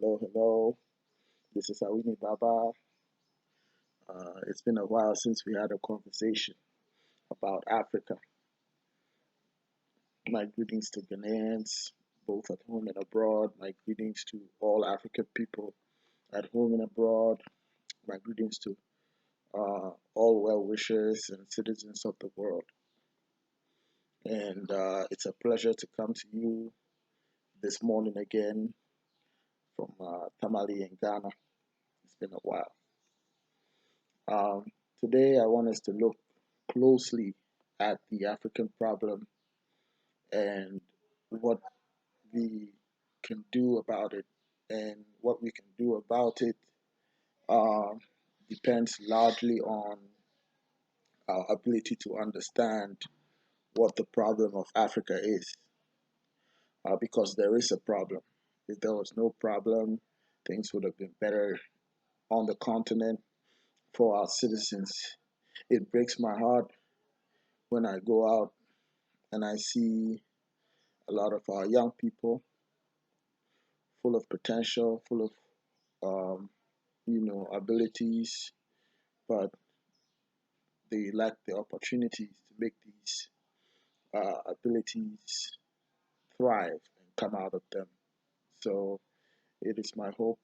Hello. This is Awini Baba. It's been a while since we had a conversation about Africa. My greetings to Ghanaians, both at home and abroad. My greetings to all African people at home and abroad. My greetings to all well wishers and citizens of the world. And it's a pleasure to come to you this morning again from Tamale in Ghana. It's been a while. Um, Today, I want us to look closely at the African problem and what we can do about it. And what we can do about it uh, depends largely on our ability to understand what the problem of Africa is, because there is a problem. If there was no problem, things would have been better on the continent for our citizens. It breaks my heart when I go out and I see a lot of our young people full of potential, full of abilities, but they lack the opportunities to make these abilities thrive and come out of them. So it is my hope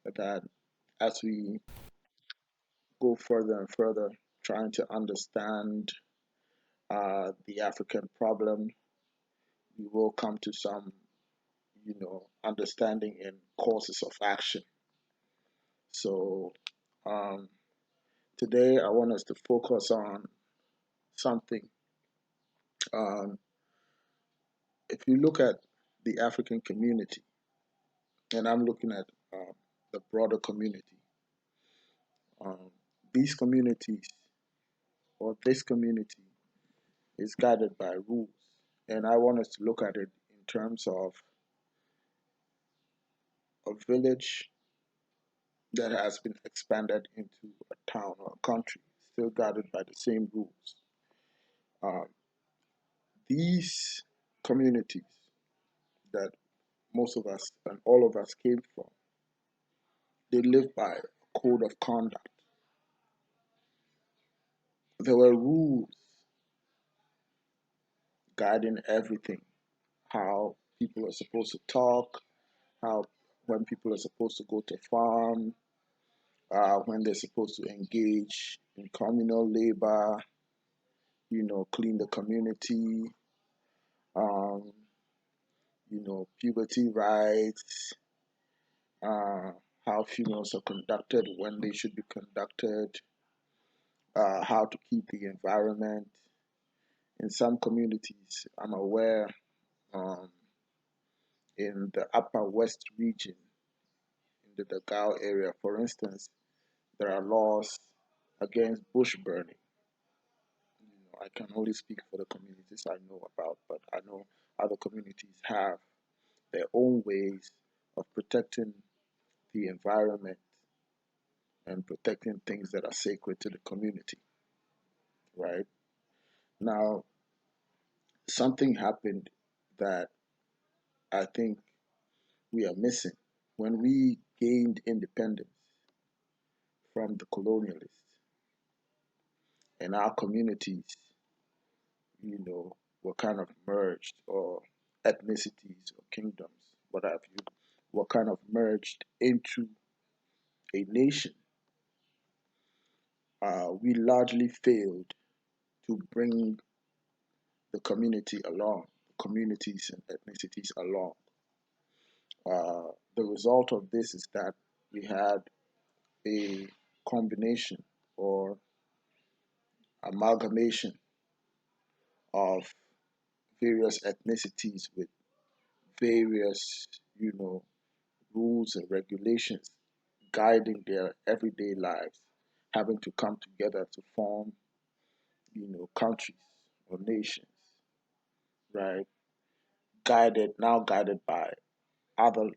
that as we go further and further trying to understand the African problem, we will come to some, understanding and courses of action. So um, today I want us to focus on something. Um, if you look at the African community, and I'm looking at the broader community, um, these communities or this community is guided by rules. And I want us to look at it in terms of a village that has been expanded into a town or a country, still guided by the same rules. Um, these communities that most of us and all of us came from, they live by a code of conduct. There were rules guiding everything, how people are supposed to talk, how when people are supposed to go to farm, when they're supposed to engage in communal labor, clean the community, um, puberty rights, uh, how funerals are conducted, when they should be conducted, how to keep the environment. In some communities, I'm aware, um, in the Upper West region, in the Dagao area, for instance, there are laws against bush burning. I can only speak for the communities I know about, but I know other communities have their own ways of protecting the environment and protecting things that are sacred to the community, right? Now, something happened that I think we are missing. When we gained independence from the colonialists and our communities, were kind of merged, or ethnicities or kingdoms, what have you, were kind of merged into a nation, we largely failed to bring the community along, communities and ethnicities along. The result of this is that we had a combination or amalgamation of various ethnicities with various, rules and regulations guiding their everyday lives, having to come together to form, countries or nations, right? Guided by other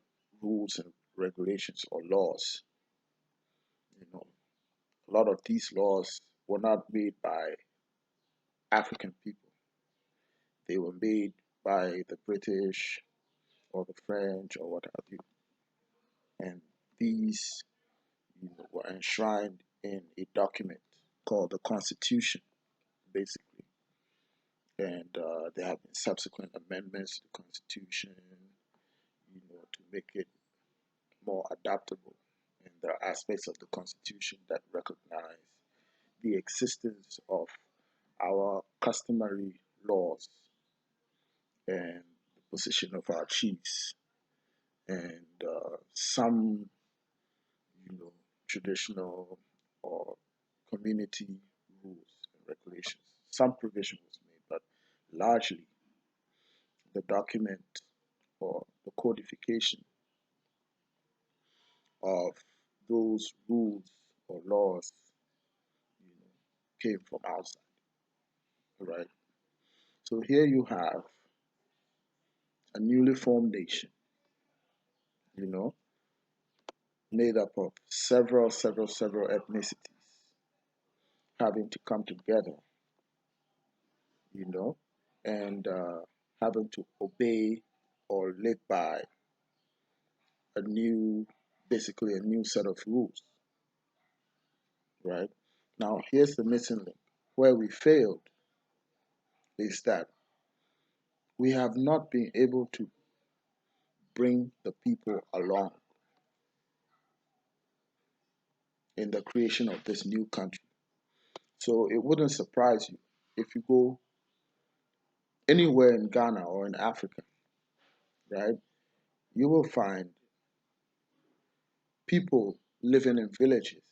rules and regulations or laws. You know, a lot of these laws were not made by African people. They were made by the British or the French or what have you. and these were enshrined in a document called the Constitution, basically. And there have been subsequent amendments to the Constitution, to make it more adaptable. And there are aspects of the Constitution that recognize the existence of our customary laws and the position of our chiefs and some, you know, traditional or community rules and regulations. Some provision was made, but largely the document or the codification of those rules or laws, you know, came from outside, right? So here you have a newly formed nation, you know, made up of several ethnicities having to come together, you know, and having to obey or live by a new, basically a new set of rules, right? Now, here's the missing link. Where we failed is that we have not been able to bring the people along in the creation of this new country. So it wouldn't surprise you if you go anywhere in Ghana or in Africa, right? You will find people living in villages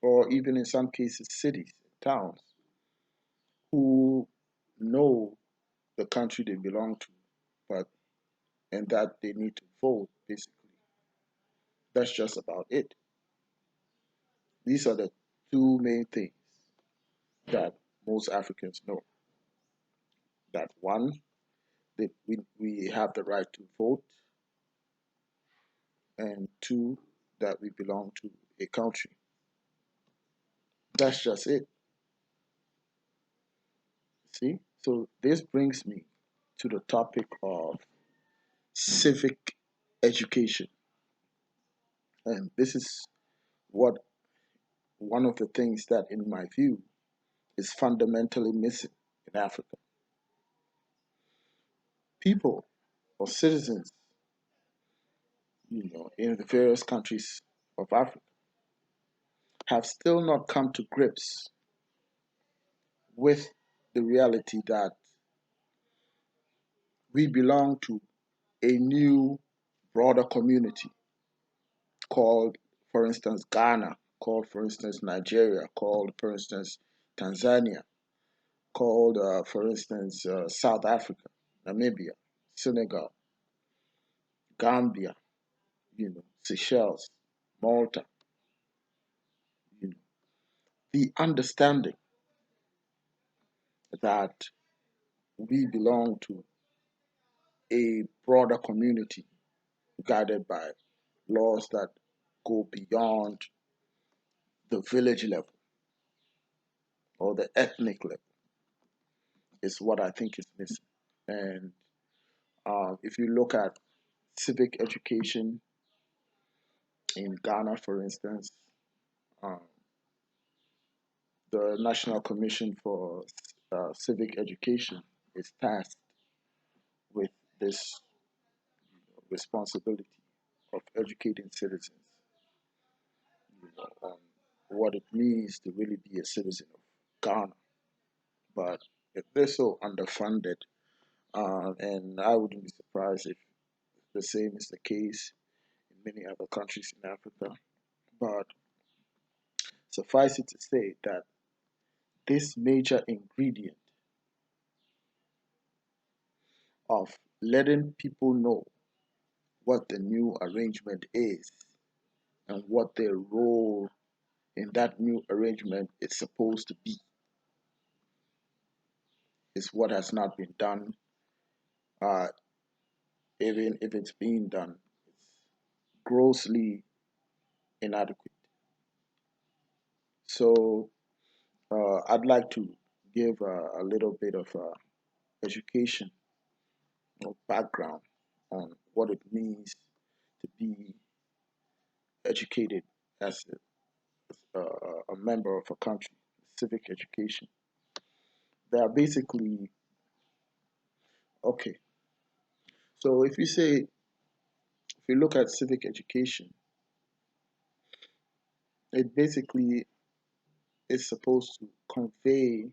or even in some cases cities, towns, who know the country they belong to, but and that they need to vote, basically. That's just about it. These are the two main things that most Africans know. That one, that we have the right to vote, and two, that we belong to a country. That's just it. See? So this brings me to the topic of civic education. And this is what one of the things that, in my view, is fundamentally missing in Africa. People or citizens, in the various countries of Africa have still not come to grips with the reality that we belong to a new, broader community called, for instance, Ghana, called, for instance, Nigeria, called, for instance, Tanzania, called, for instance, South Africa, Namibia, Senegal, Gambia, Seychelles, Malta. You know, the understanding that we belong to a broader community guided by laws that go beyond the village level or the ethnic level is what I think is missing. And if you look at civic education in Ghana, for instance, um, the National Commission for Civic Education is tasked with this responsibility of educating citizens, on what it means to really be a citizen of Ghana. But if they're so underfunded, and I wouldn't be surprised if the same is the case in many other countries in Africa. But suffice it to say that this major ingredient of letting people know what the new arrangement is and what their role in that new arrangement is supposed to be is what has not been done. Uh, Even if it's being done, it's grossly inadequate. So I'd like to give a little bit of education or background on what it means to be educated as a member of a country. Civic education. They are basically okay. So if you look at civic education, it basically is supposed to convey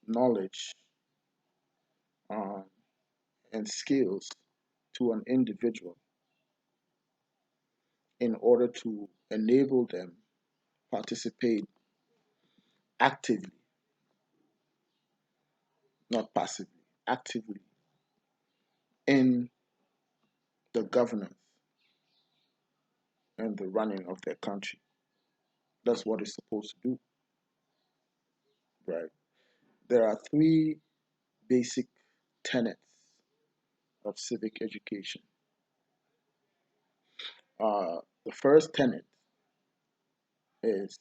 knowledge um, and skills to an individual in order to enable them participate actively, not passively, actively in the governance and the running of their country. That's what it's supposed to do, right? There are three basic tenets of civic education. The first tenet is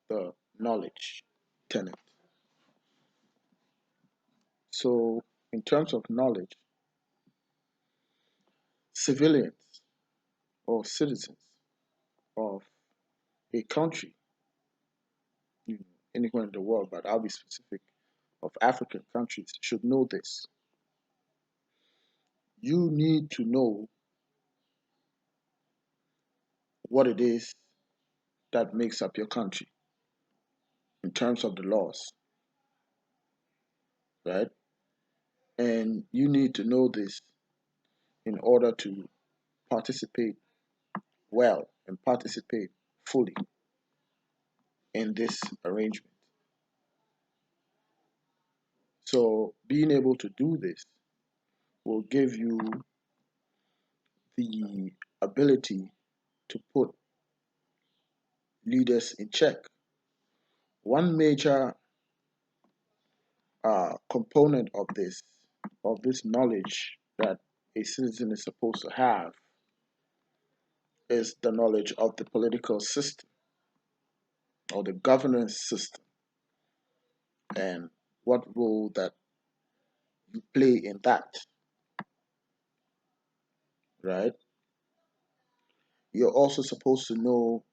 the knowledge tenet. So, in terms of knowledge, civilians or citizens of a country, you know, anywhere in the world, but I'll be specific, of African countries should know this. You need to know what it is that makes up your country in terms of the laws, right? And you need to know this in order to participate well and participate fully in this arrangement. So, being able to do this will give you the ability to put leaders in check. One major component of this knowledge that a citizen is supposed to have, is the knowledge of the political system or the governance system and what role that you play in that, right? You're also supposed to know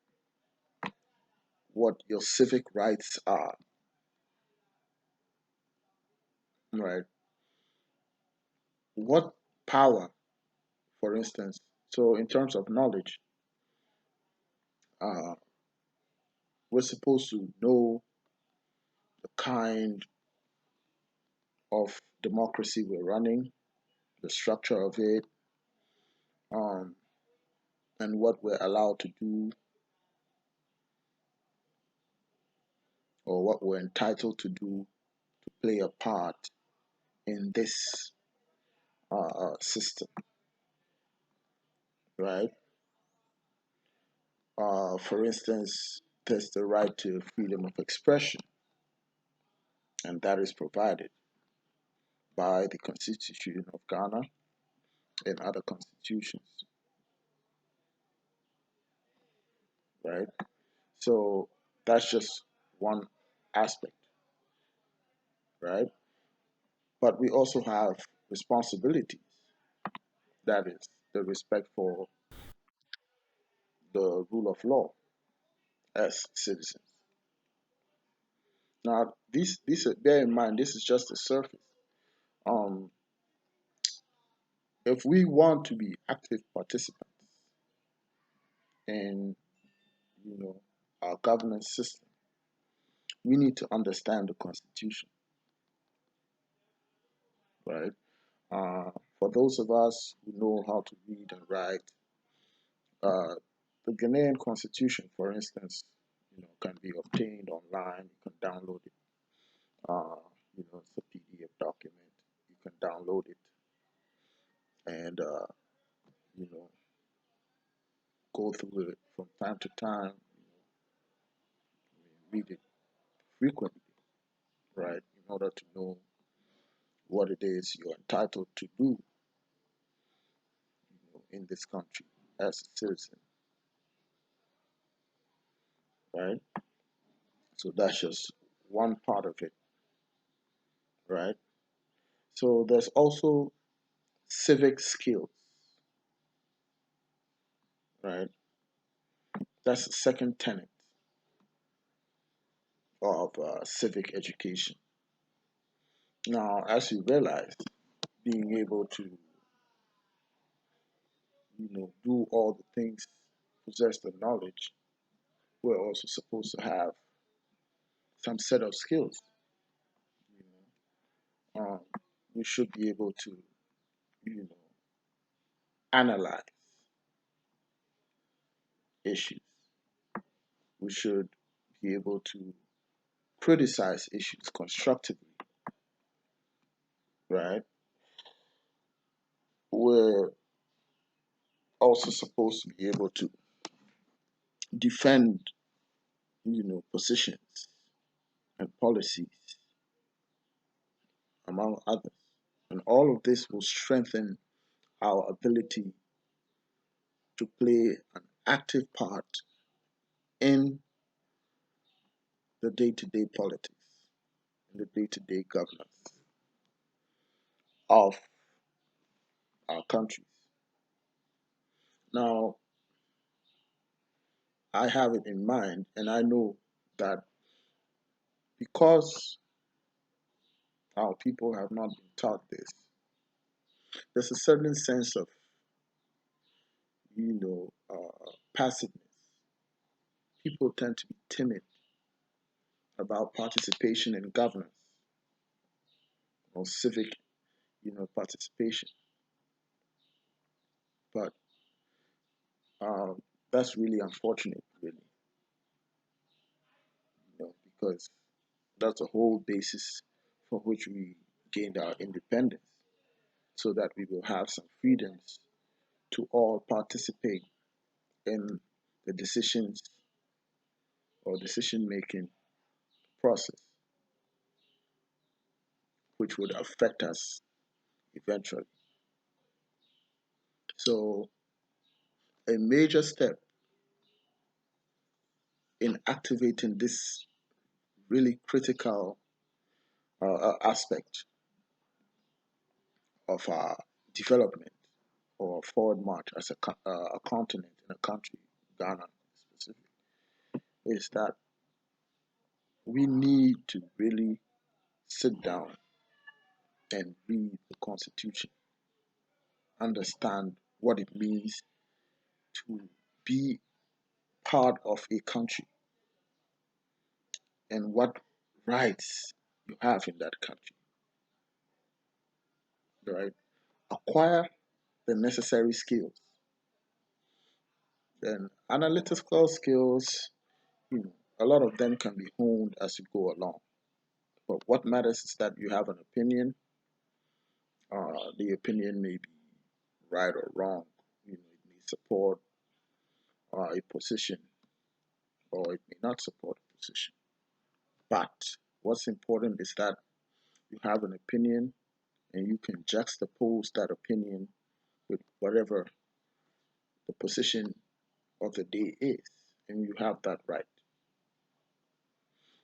what your civic rights are, right? What power, for instance. So, in terms of knowledge, uh, we're supposed to know the kind of democracy we're running, the structure of it, um, and what we're allowed to do or what we're entitled to do to play a part in this system, right? For instance, there's the right to freedom of expression, and that is provided by the Constitution of Ghana and other constitutions, right? So that's just one aspect, right? But we also have responsibilities, that is, the respect for the rule of law as citizens. Now, bear in mind, this is just the surface. Um, if we want to be active participants in, you know, our governance system, we need to understand the Constitution, right? Uh, for those of us who know how to read and write, uh, the Ghanaian Constitution, for instance, can be obtained online. You can download it. Uh, it's a PDF document. You can download it and you know go through it from time to time. Read it frequently, right? In order to know what it is you're entitled to do, in this country as a citizen, right? So that's just one part of it, right? So there's also civic skills, right? That's the second tenet of civic education. Now, as you realize, being able to, do all the things, possess the knowledge, we're also supposed to have some set of skills. You we should be able to, you know, analyze issues. We should be able to criticize issues constructively, right? We're also supposed to be able to defend, positions and policies, among others. And all of this will strengthen our ability to play an active part in the day to day politics, in the day to day governance of our countries. Now, I have it in mind, and I know that because our people have not been taught this, there's a certain sense of, passiveness. People tend to be timid about participation in governance or civic, participation. But um, that's really unfortunate, really, because that's the whole basis for which we gained our independence, so that we will have some freedoms to all participate in the decisions or decision making process, which would affect us eventually. So, a major step in activating this really critical aspect of our development or forward march as a continent in a country, Ghana specifically, is that we need to really sit down and read the Constitution, understand what it means to be part of a country and what rights you have in that country, right? Acquire the necessary skills. Then analytical skills, a lot of them can be honed as you go along. But what matters is that you have an opinion. The opinion may be right or wrong. It may support a position or it may not support a position. But what's important is that you have an opinion and you can juxtapose that opinion with whatever the position of the day is, and you have that right.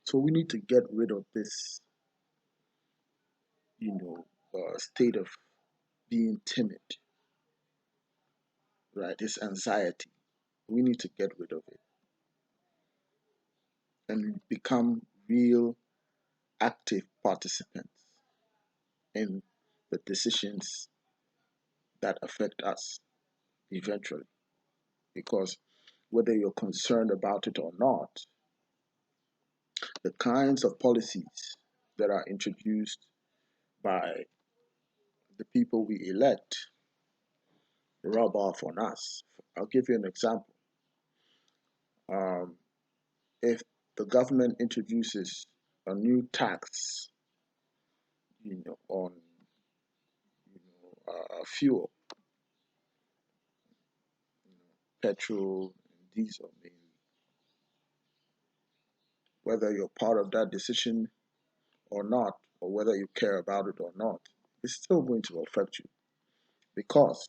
So we need to get rid of this, state of being timid, right? This anxiety. We need to get rid of it and become real active participants in the decisions that affect us eventually. Because whether you're concerned about it or not, the kinds of policies that are introduced by the people we elect rub off on us. I'll give you an example. Um, if the government introduces a new tax, on fuel, petrol, and diesel, mainly, whether you're part of that decision or not, or whether you care about it or not, it's still going to affect you because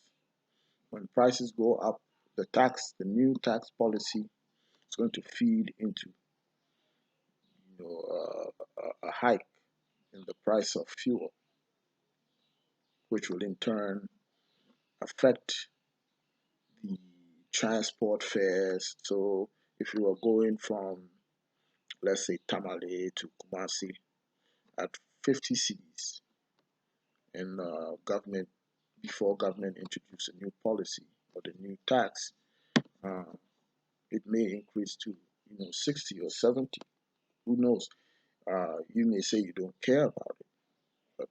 when prices go up, the new tax policy is going to feed into a hike in the price of fuel, which will in turn affect the transport fares. So if you are going from, let's say, Tamale to Kumasi at 50 cedis, and government before government introduce a new policy or the new tax, uh, it may increase to 60 or 70. Who knows? You may say you don't care about it, but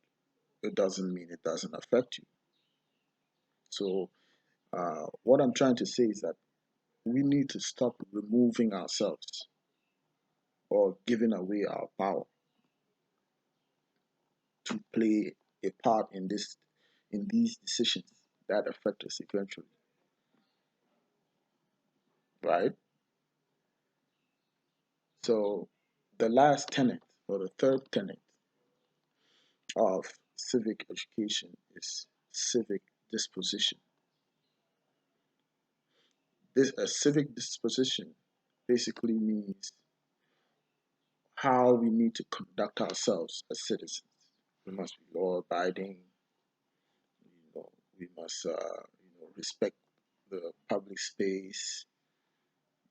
it doesn't mean it doesn't affect you. So what I'm trying to say is that we need to stop removing ourselves or giving away our power to play a part in these decisions that affect us eventually, right? So the last tenet or the third tenet of civic education is civic disposition. This a civic disposition basically means how we need to conduct ourselves as citizens. We must be law-abiding. We must respect the public space.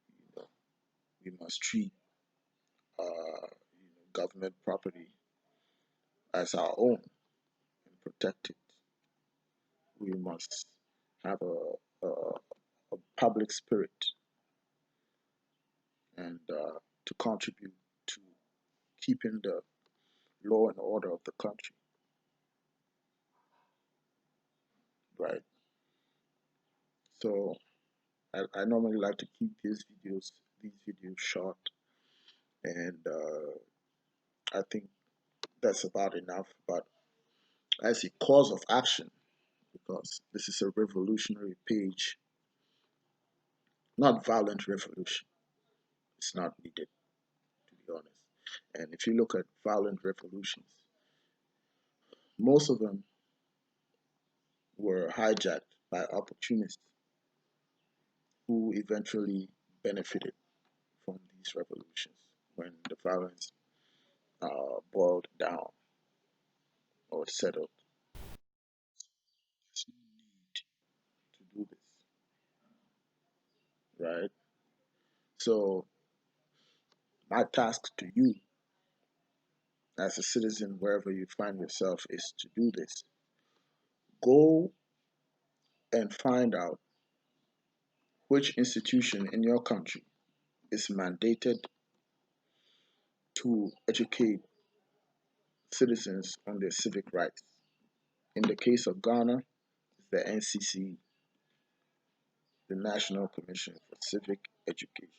You know, we must treat government property as our own and protect it. We must have a public spirit and to contribute to keeping the law and order of the country, right? So I normally like to keep these videos short, and I think that's about enough. But as a cause of action, because this is a revolutionary page, not violent revolution. It's not needed, to be honest. And if you look at violent revolutions, most of them were hijacked by opportunists who eventually benefited from these revolutions when the violence boiled down or settled. There's no need to do this, right? So my task to you as a citizen, wherever you find yourself, is to do this. Go and find out which institution in your country is mandated to educate citizens on their civic rights. In the case of Ghana, it's the NCC, the National Commission for Civic Education,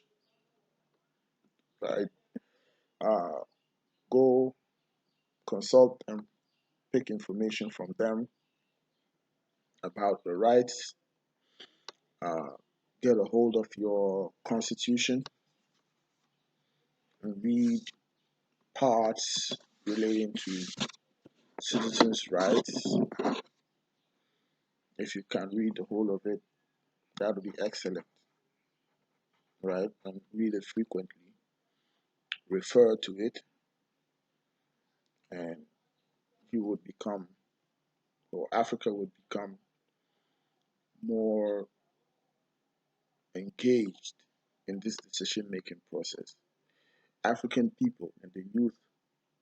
right? Uh, Go consult and pick information from them about the rights. Uh, get a hold of your constitution and read parts relating to citizens' rights. If you can read the whole of it, that would be excellent, right? And read it frequently, refer to it, and you would become, or Africa would become more engaged in this decision making process. African people and the youth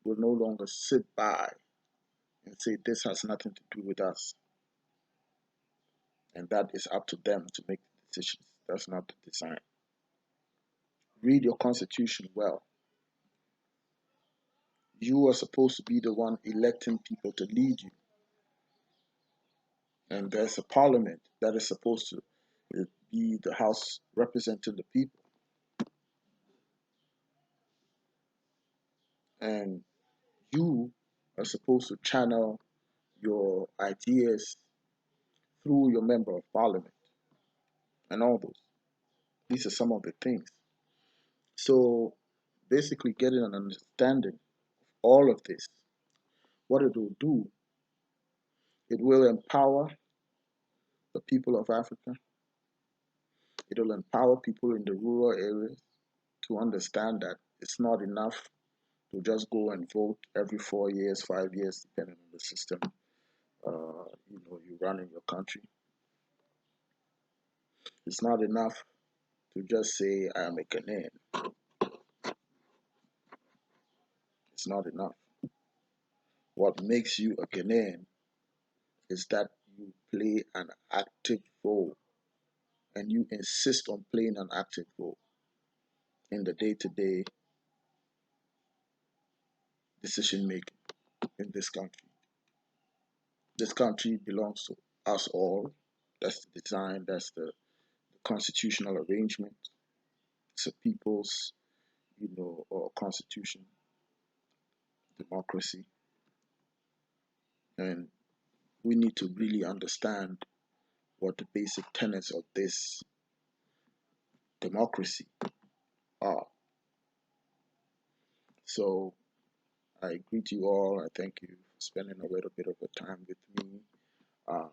will no longer sit by and say this has nothing to do with us, and that is up to them to make the decisions. That's not the design. Read your constitution well. You are supposed to be the one electing people to lead you, and there's a parliament that is supposed to be the house representing the people, and you are supposed to channel your ideas through your member of parliament and all those. These are some of the things. So basically getting an understanding of all of this, what it will do, it will empower the people of Africa. It will empower people in the rural areas to understand that it's not enough to just go and vote every 4 years, 5 years, depending on the system you run in your country. It's not enough to just say I am a Ghanaian. It's not enough. What makes you a Ghanaian is that you play an active role, and you insist on playing an active role in the day-to-day decision making in this country. This country belongs to us all. That's the design, that's the constitutional arrangement. It's a people's, or constitution, democracy. And we need to really understand what the basic tenets of this democracy are. So I greet you all. I thank you for spending a little bit of your time with me. Um,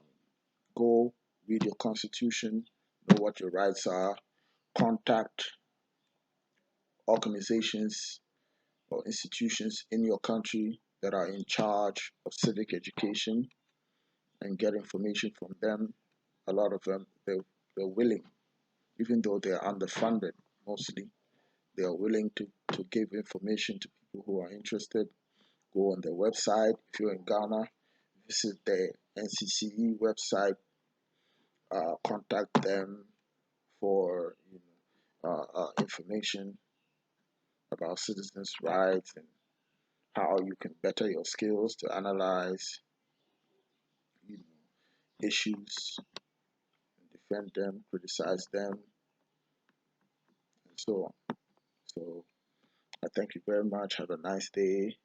Go read your constitution, know what your rights are, contact organizations or institutions in your country that are in charge of civic education and get information from them. A lot of them, they're willing, even though they're underfunded mostly, they are willing to give information to people who are interested. Go on their website. If you're in Ghana, visit the NCCE website, contact them for information about citizens' rights and how you can better your skills to analyze issues, defend them, criticize them, and so on. So I thank you very much. Have a nice day,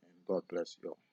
and God bless you all.